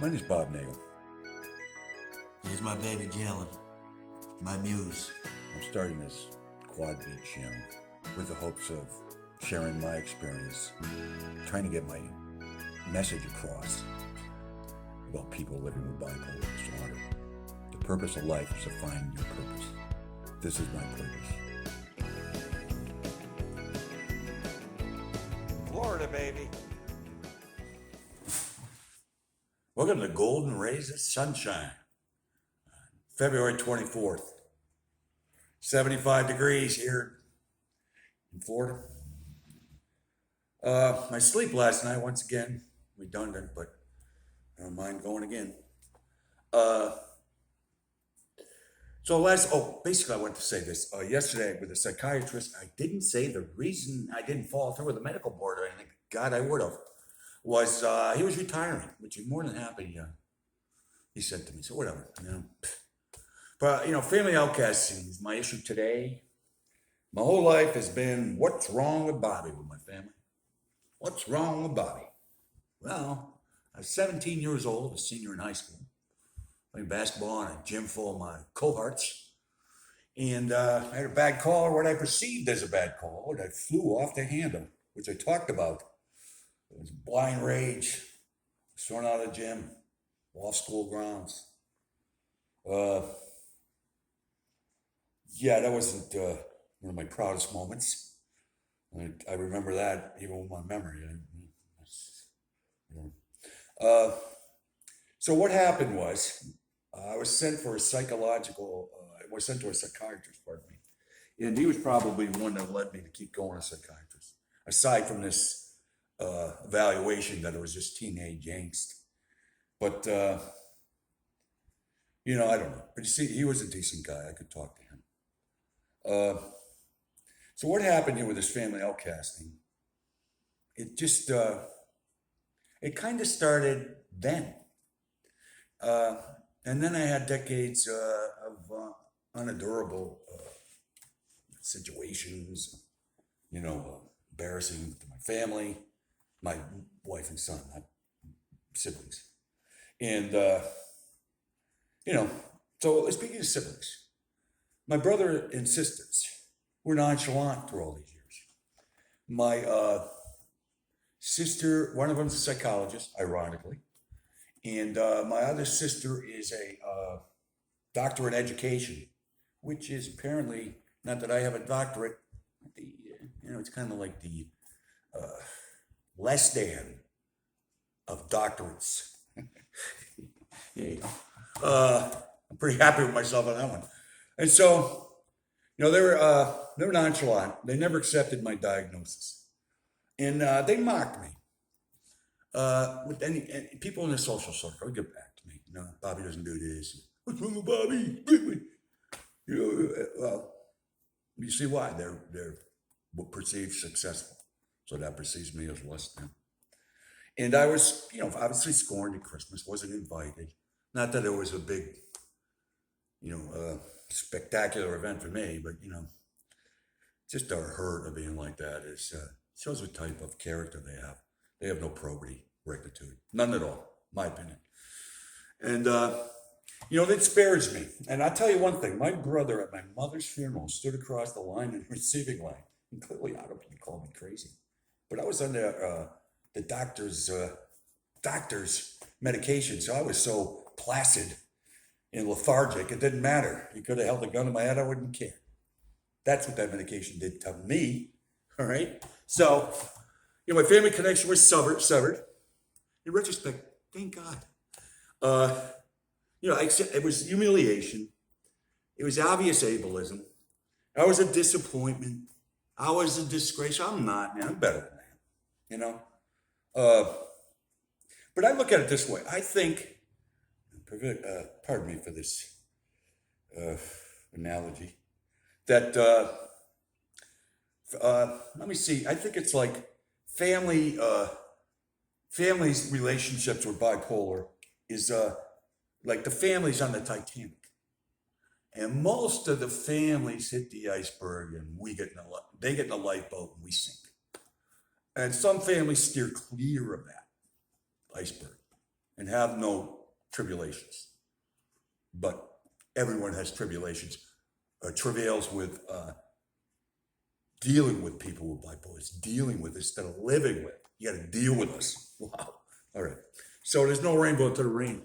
My name's Bob Nagel. Here's my baby Jalen, my muse. I'm starting this quad beat channel with the hopes of sharing my experience, trying to get my message across about people living with bipolar disorder. The purpose of life is to find your purpose. This is my purpose. Florida, baby. Welcome to Golden Rays of Sunshine. February 24th. 75 degrees here in Florida. My sleep last night, once again, redundant, but I don't mind going again. Basically I want to say this. Yesterday with a psychiatrist, I didn't say the reason I didn't follow through with the medical board or anything. God, I would have. Was he was retiring, which he's more than happy. He said to me, so whatever, you know. But, family outcasting is my issue today. My whole life has been, what's wrong with Bobby with my family? What's wrong with Bobby? Well, I was 17 years old, a senior in high school, playing basketball in a gym full of my cohorts. And I had a bad call, or what I perceived as a bad call, that flew off the handle, which I talked about. It was blind rage, thrown out of the gym, off school grounds. Yeah, that wasn't one of my proudest moments. I remember that even with my memory. So what happened was, I was sent for a I was sent to a psychiatrist, pardon me. And he was probably the one that led me to keep going to a psychiatrist. Aside from this evaluation that it was just teenage angst. But, I don't know. But you see, he was a decent guy. I could talk to him. So what happened here with this family outcasting? It just, it kind of started then. And then I had decades of unendurable situations, embarrassing to my family, my wife and son, not siblings. And, so speaking of siblings, my brother and sisters were nonchalant through all these years. My sister, one of them's a psychologist, ironically, and my other sister is a doctor in education, which is apparently, not that I have a doctorate, it's kind of like the less than of doctorates. I'm pretty happy with myself on that one. And so, they were nonchalant. They never accepted my diagnosis, and they mocked me. With any people in the social circle would get back to me. Bobby doesn't do this. What's wrong with Bobby? Well, you see why they're perceived successful, so that perceives me as less than. And I was, obviously scorned at Christmas. Wasn't invited. Not that it was a big, spectacular event for me, but just the hurt of being like that is shows what type of character they have. They have no probity, rectitude, none at all, my opinion. And that spares me. And I'll tell you one thing: my brother at my mother's funeral stood across the line in the receiving line, and clearly, I don't think he called me crazy, but I was under the doctor's medication, so I was so placid and lethargic, it didn't matter. He could have held a gun to my head, I wouldn't care. That's what that medication did to me, all right? So, my family connection was severed. In retrospect, thank God. It was humiliation. It was obvious ableism. I was a disappointment. I was a disgrace. I'm not, man. I'm better than that, But I look at it this way. I think, pardon me for this analogy, that, let me see, I think it's like family's relationships with bipolar is like the families on the Titanic. And most of the families hit the iceberg and they get in a lifeboat and we sink. And some families steer clear of that iceberg. and have no tribulations. But everyone has tribulations, travails with dealing with people with bipolar, dealing with instead of living with. You got to deal with us. Wow. All right. So there's no rainbow to the rain.